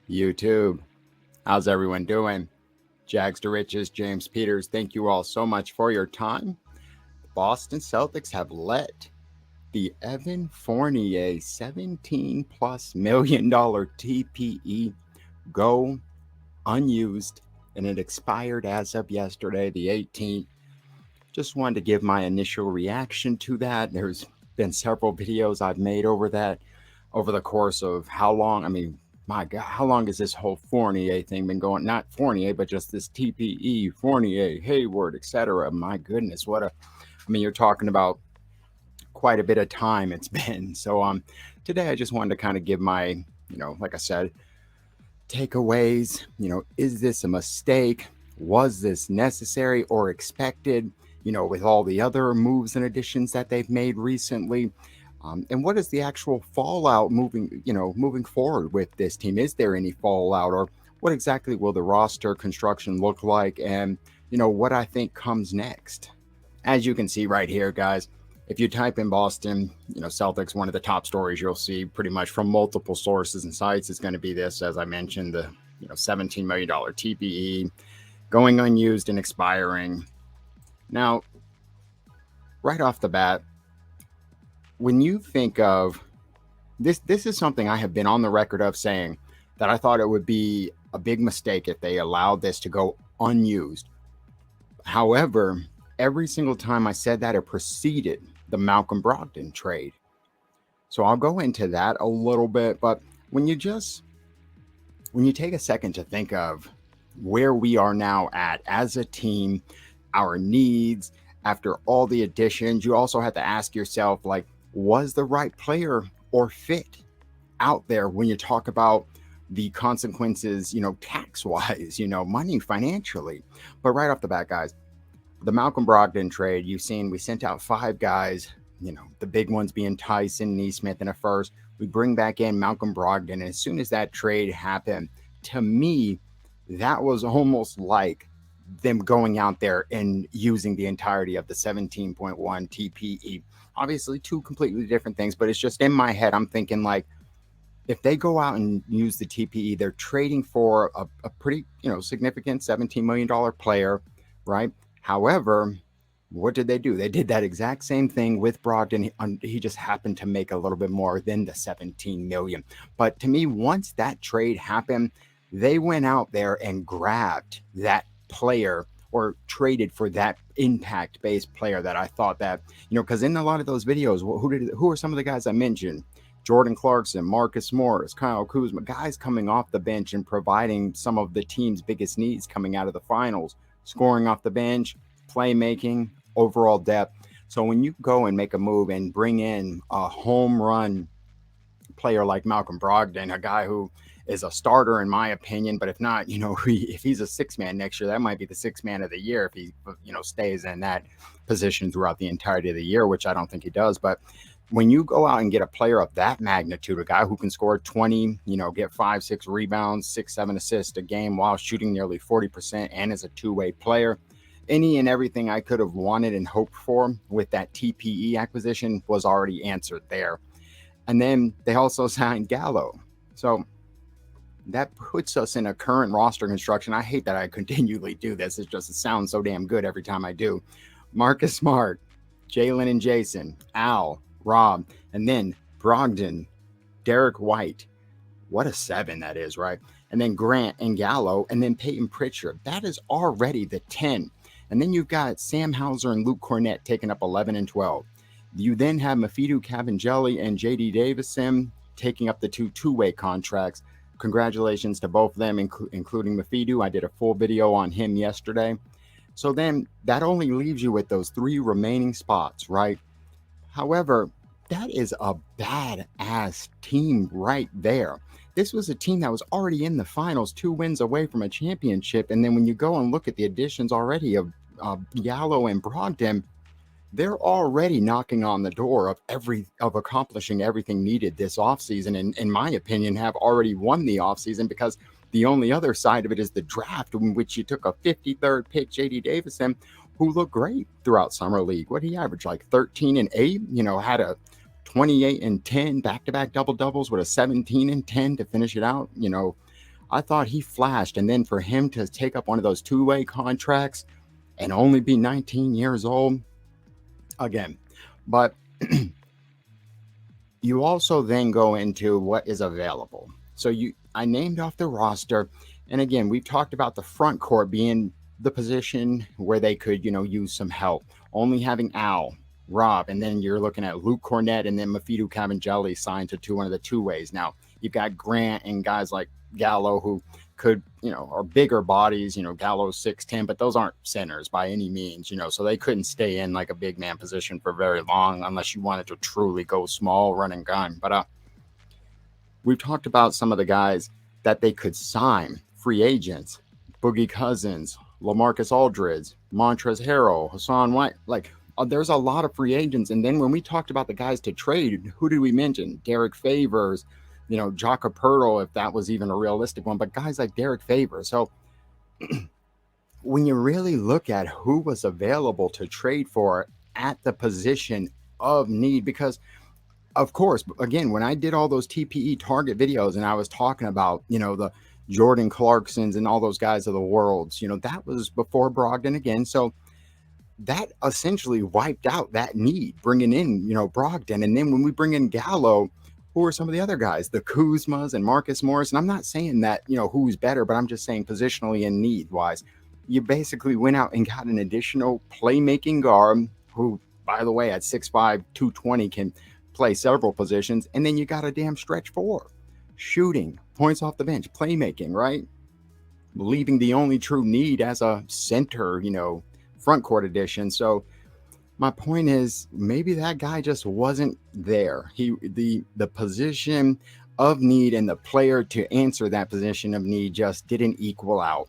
YouTube. How's everyone doing? Jags to Riches, James Peters, thank you all so much for your time. The Boston Celtics have let the Evan Fournier 17 plus million dollar TPE go unused, and it expired as of yesterday, the 18th. Just wanted to give my initial reaction to that. There's been several videos I've made over that over the course of how long. My God, how long has this whole Fournier thing been going? Not Fournier, but just this TPE, Fournier, Hayward, etc. My goodness, you're talking about quite a bit of time it's been. So today I just wanted to kind of give my, like I said, takeaways. Is this a mistake? Was this necessary or expected? With all the other moves and additions that they've made recently. And what is the actual fallout moving forward with this team? Is there any fallout, or what exactly will the roster construction look like? And, what I think comes next. As you can see right here, guys, if you type in Boston, Celtics, one of the top stories you'll see pretty much from multiple sources and sites is going to be this, as I mentioned, the, $17 million TPE going unused and expiring. Now, right off the bat, when you think of this is something I have been on the record of saying that I thought it would be a big mistake if they allowed this to go unused. However, every single time I said that, it preceded the Malcolm Brogdon trade. So I'll go into that a little bit, but when you take a second to think of where we are now at as a team, our needs, after all the additions, you also have to ask yourself, like, was the right player or fit out there when you talk about the consequences, tax-wise, money financially. But right off the bat, guys, the Malcolm Brogdon trade, you've seen we sent out 5 guys, the big ones being Tyson, Neesmith in a first. We bring back in Malcolm Brogdon, and as soon as that trade happened, to me, that was almost like them going out there and using the entirety of the 17.1 TPE. Obviously, 2 completely different things, but it's just in my head, I'm thinking, like, if they go out and use the TPE, they're trading for a pretty, significant $17 million player, right? However, what did they do? They did that exact same thing with Brogdon. He just happened to make a little bit more than the 17 million. But to me, once that trade happened, they went out there and grabbed that player or traded for that impact-based player that I thought that, because in a lot of those videos, who are some of the guys I mentioned? Jordan Clarkson, Marcus Morris, Kyle Kuzma, guys coming off the bench and providing some of the team's biggest needs coming out of the finals, scoring off the bench, playmaking, overall depth. So when you go and make a move and bring in a home run player like Malcolm Brogdon, a guy who is a starter in my opinion, but if not, if he's a 6-man next year, that might be the 6th man of the year if he, stays in that position throughout the entirety of the year, which I don't think he does. But when you go out and get a player of that magnitude, a guy who can score 20, get 5-6 rebounds, 6-7 assists a game while shooting nearly 40% and is a two-way player, any and everything I could have wanted and hoped for with that TPE acquisition was already answered there. And then they also signed Gallo. So that puts us in a current roster construction. I hate that I continually do this. It sounds so damn good every time I do. Marcus Smart, Jalen and Jason, Al, Rob, and then Brogdon, Derek White. What a 7 that is, right? And then Grant and Gallo, and then Peyton Pritchard. That is already the 10. And then you've got Sam Hauser and Luke Cornett taking up 11 and 12. You then have Mafidou Kabengele and J.D. Davison taking up the two-way contracts. Congratulations to both of them, including Mafidou. I did a full video on him yesterday. So then that only leaves you with those 3 remaining spots, right? However, that is a badass team right there. This was a team that was already in the finals, 2 wins away from a championship. And then when you go and look at the additions already of Gallo and Brogdon, they're already knocking on the door of accomplishing everything needed this offseason, and in my opinion, have already won the offseason, because the only other side of it is the draft, in which you took a 53rd pick, J.D. Davison, who looked great throughout Summer League. What did he average? Like 13 and 8, had a 28 and 10 back-to-back double-doubles with a 17 and 10 to finish it out. I thought he flashed. And then for him to take up one of those two-way contracts and only be 19 years old, again. But you also then go into what is available. So I named off the roster. And again, we've talked about the front court being the position where they could, use some help. Only having Al, Rob, and then you're looking at Luke Cornett and then Mafidou Kabengele signed to one of the two ways. Now, you've got Grant and guys like Gallo who could, are bigger bodies, Gallo's 6'10", but those aren't centers by any means, so they couldn't stay in like a big man position for very long unless you wanted to truly go small, run and gun. But we've talked about some of the guys that they could sign, free agents, Boogie Cousins, LaMarcus Aldridge, Montrezl Harrell, Hassan White, there's a lot of free agents. And then when we talked about the guys to trade, who did we mention? Derek Favors, Jakob Poeltl, if that was even a realistic one, but guys like Derek Favors. So when you really look at who was available to trade for at the position of need, because of course, again, when I did all those TPE target videos and I was talking about, the Jordan Clarksons and all those guys of the worlds, that was before Brogdon again. So that essentially wiped out that need, bringing in, Brogdon. And then when we bring in Gallo, who are some of the other guys, the Kuzmas and Marcus Morris? And I'm not saying that, who's better, but I'm just saying positionally and need-wise, you basically went out and got an additional playmaking guard who, by the way, at 6'5", 220 can play several positions. And then you got a damn stretch four, shooting, points off the bench, playmaking, right? Leaving the only true need as a center, front court addition. So my point is maybe that guy just wasn't there. The position of need and the player to answer that position of need just didn't equal out.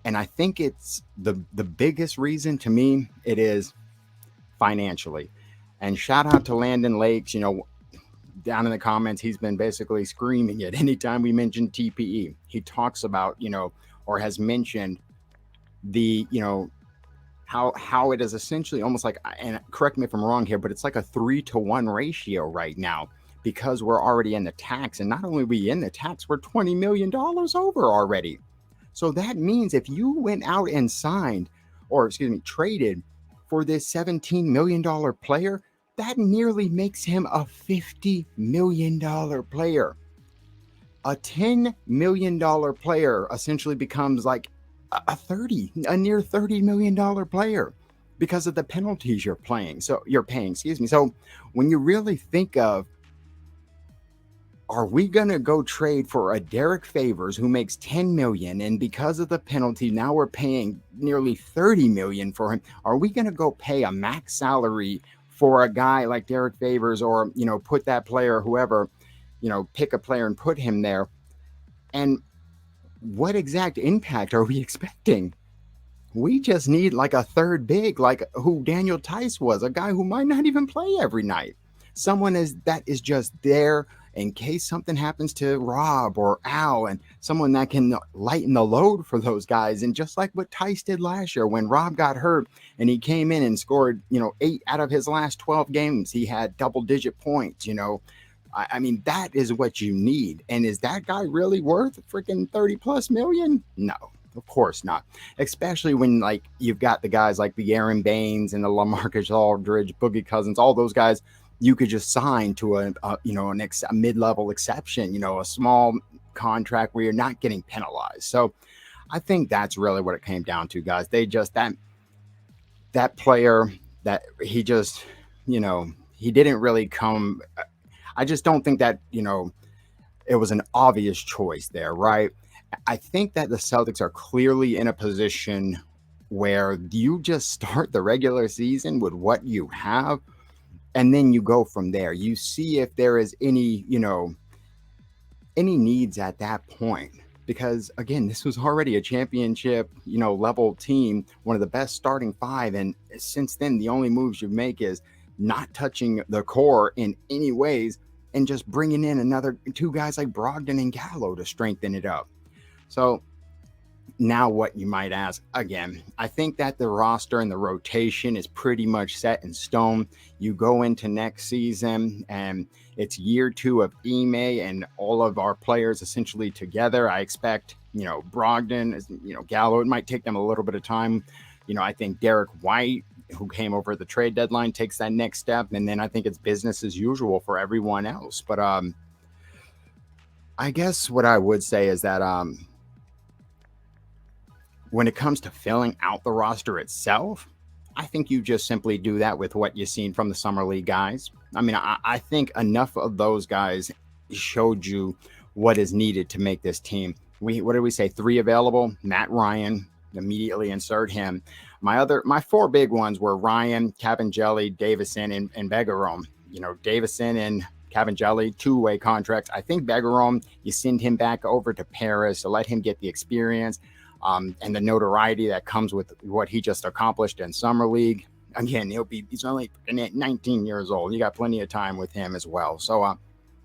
And I think it's the biggest reason to me, it is financially. And shout out to Landon Lakes, down in the comments, he's been basically screaming it anytime we mention TPE. He talks about, or has mentioned the, how it is essentially almost like, and correct me if I'm wrong here, but it's like a 3-to-1 ratio right now because we're already in the tax. And not only are we in the tax, we're $20 million over already. So that means if you went out and traded for this $17 million player, that nearly makes him a $50 million player. A $10 million player essentially becomes like a near $30 million player because of the penalties you're paying. So when you really think of, are we going to go trade for a Derek Favors who makes $10 million, and because of the penalty, now we're paying nearly $30 million for him? Are we going to go pay a max salary for a guy like Derek Favors, or, put that player, whoever, pick a player and put him there? And what exact impact are we expecting? We just need like a third big, like who Daniel Tice was, a guy who might not even play every night. Someone that is just there in case something happens to Rob or Al, and someone that can lighten the load for those guys. And just like what Tice did last year when Rob got hurt and he came in and scored, 8 out of his last 12 games, he had double-digit points, I mean, that is what you need. And is that guy really worth freaking 30+ million? No, of course not. Especially when you've got the guys like the Aaron Baines and the LaMarcus Aldridge, Boogie Cousins, all those guys you could just sign to a mid-level exception, a small contract where you're not getting penalized. So I think that's really what it came down to, guys. They just, that player that he just, he didn't really come. I just don't think that, it was an obvious choice there, right? I think that the Celtics are clearly in a position where you just start the regular season with what you have, and then you go from there. You see if there is any needs at that point. Because again, this was already a championship, level team, one of the best starting five. And since then, the only moves you make is not touching the core in any ways and just bringing in another two guys like Brogdon and Gallo to strengthen it up. So Now, what you might ask, again, I think that the roster and the rotation is pretty much set in stone. You go into next season and it's year 2 of Ime and all of our players essentially together. I expect, Brogdon, Gallo, it might take them a little bit of time. I think Derek White, who came over at the trade deadline, takes that next step. And then I think it's business as usual for everyone else. But I guess what I would say is that when it comes to filling out the roster itself, I think you just simply do that with what you've seen from the Summer League guys. I mean, I think enough of those guys showed you what is needed to make this team. What did we say? 3 available. Matt Ryan, immediately insert him. My 4 big ones were Ryan, Cavangeli, Davison, and Begarome. Davison and Cavangeli, 2-way contracts. I think Begarome, you send him back over to Paris to let him get the experience. And the notoriety that comes with what he just accomplished in Summer League. Again, he's only 19 years old. You got plenty of time with him as well. So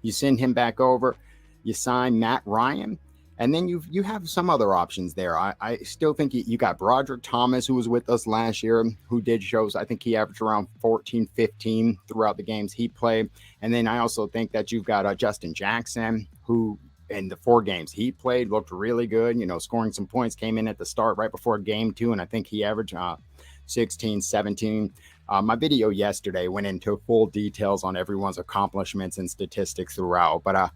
you send him back over, you sign Matt Ryan, and then you have some other options there. I still think you got Broderick Thomas, who was with us last year, who did shows. I think he averaged around 14, 15 throughout the games he played. And then I also think that you've got Justin Jackson, who in the 4 games he played looked really good, scoring some points, came in at the start right before game 2. And I think he averaged 16, 17. My video yesterday went into full details on everyone's accomplishments and statistics throughout. But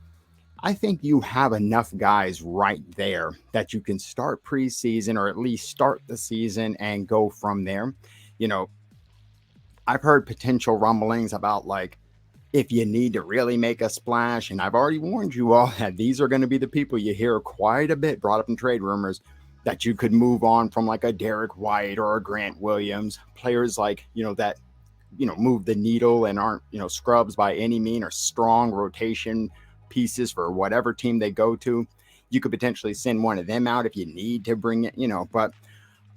I think you have enough guys right there that you can start preseason or at least start the season and go from there. I've heard potential rumblings about if you need to really make a splash, and I've already warned you all that these are going to be the people you hear quite a bit brought up in trade rumors, that you could move on from a Derek White or a Grant Williams, players that move the needle and aren't scrubs by any mean, or strong rotation pieces for whatever team they go to. You could potentially send one of them out if you need to bring it, but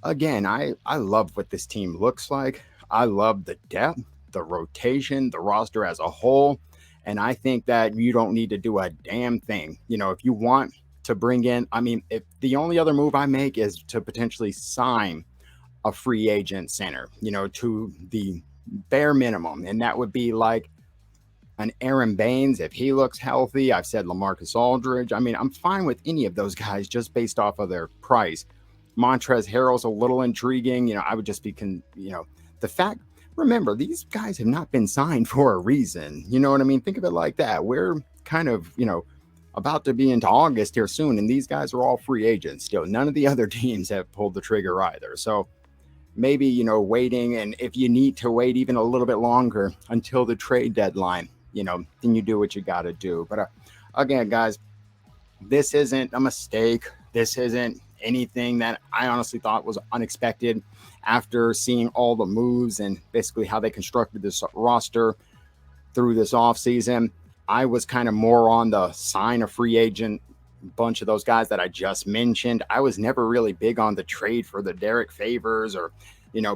again, I love what this team looks like. I love the depth, the rotation, the roster as a whole. And I think that you don't need to do a damn thing. If you want to bring in, if the only other move I make is to potentially sign a free agent center, to the bare minimum. And that would be an Aaron Baines, if he looks healthy. I've said LaMarcus Aldridge. I'm fine with any of those guys just based off of their price. Montrezl Harrell's a little intriguing. I would just be, the fact, remember, these guys have not been signed for a reason. You know what I mean? Think of it like that. We're kind of, about to be into August here soon, and these guys are all free agents still. None of the other teams have pulled the trigger either. So maybe, waiting, and if you need to wait even a little bit longer until the trade deadline, then you do what you got to do. But again, guys, this isn't a mistake. This isn't anything that I honestly thought was unexpected after seeing all the moves and basically how they constructed this roster through this offseason. I was kind of more on the sign a free agent bunch of those guys that I just mentioned. I was never really big on the trade for the Derek Favors, or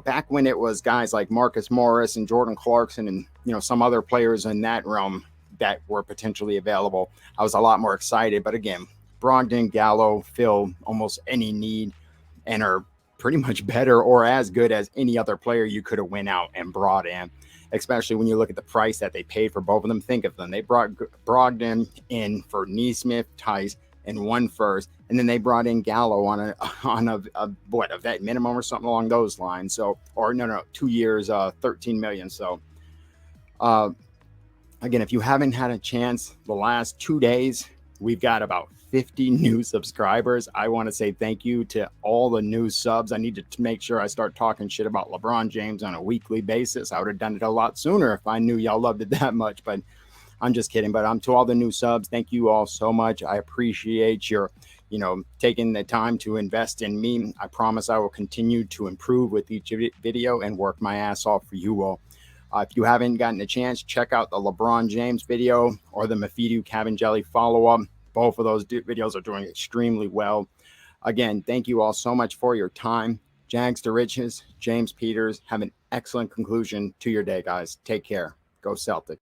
back when it was guys like Marcus Morris and Jordan Clarkson and some other players in that realm that were potentially available. I was a lot more excited. But again, Brogdon, Gallo fill almost any need and are pretty much better or as good as any other player you could have went out and brought in, especially when you look at the price that they paid for both of them. Think of them. They brought Brogdon in for Nesmith, Tice, and 1 first, and then they brought in Gallo on a vet minimum or something along those lines. So, or no, 2 years, 13 million. So, again, if you haven't had a chance the last 2 days, we've got about 50 new subscribers. I want to say thank you to all the new subs. I need to make sure I start talking shit about LeBron James on a weekly basis. I would have done it a lot sooner if I knew y'all loved it that much, but I'm just kidding. But to all the new subs, thank you all so much. I appreciate your, taking the time to invest in me. I promise I will continue to improve with each video and work my ass off for you all. If you haven't gotten a chance, check out the LeBron James video or the Mafidu Cavangeli follow-up. Both of those videos are doing extremely well. Again, thank you all so much for your time. Jags to Riches, James Peters. Have an excellent conclusion to your day, guys. Take care. Go Celtics.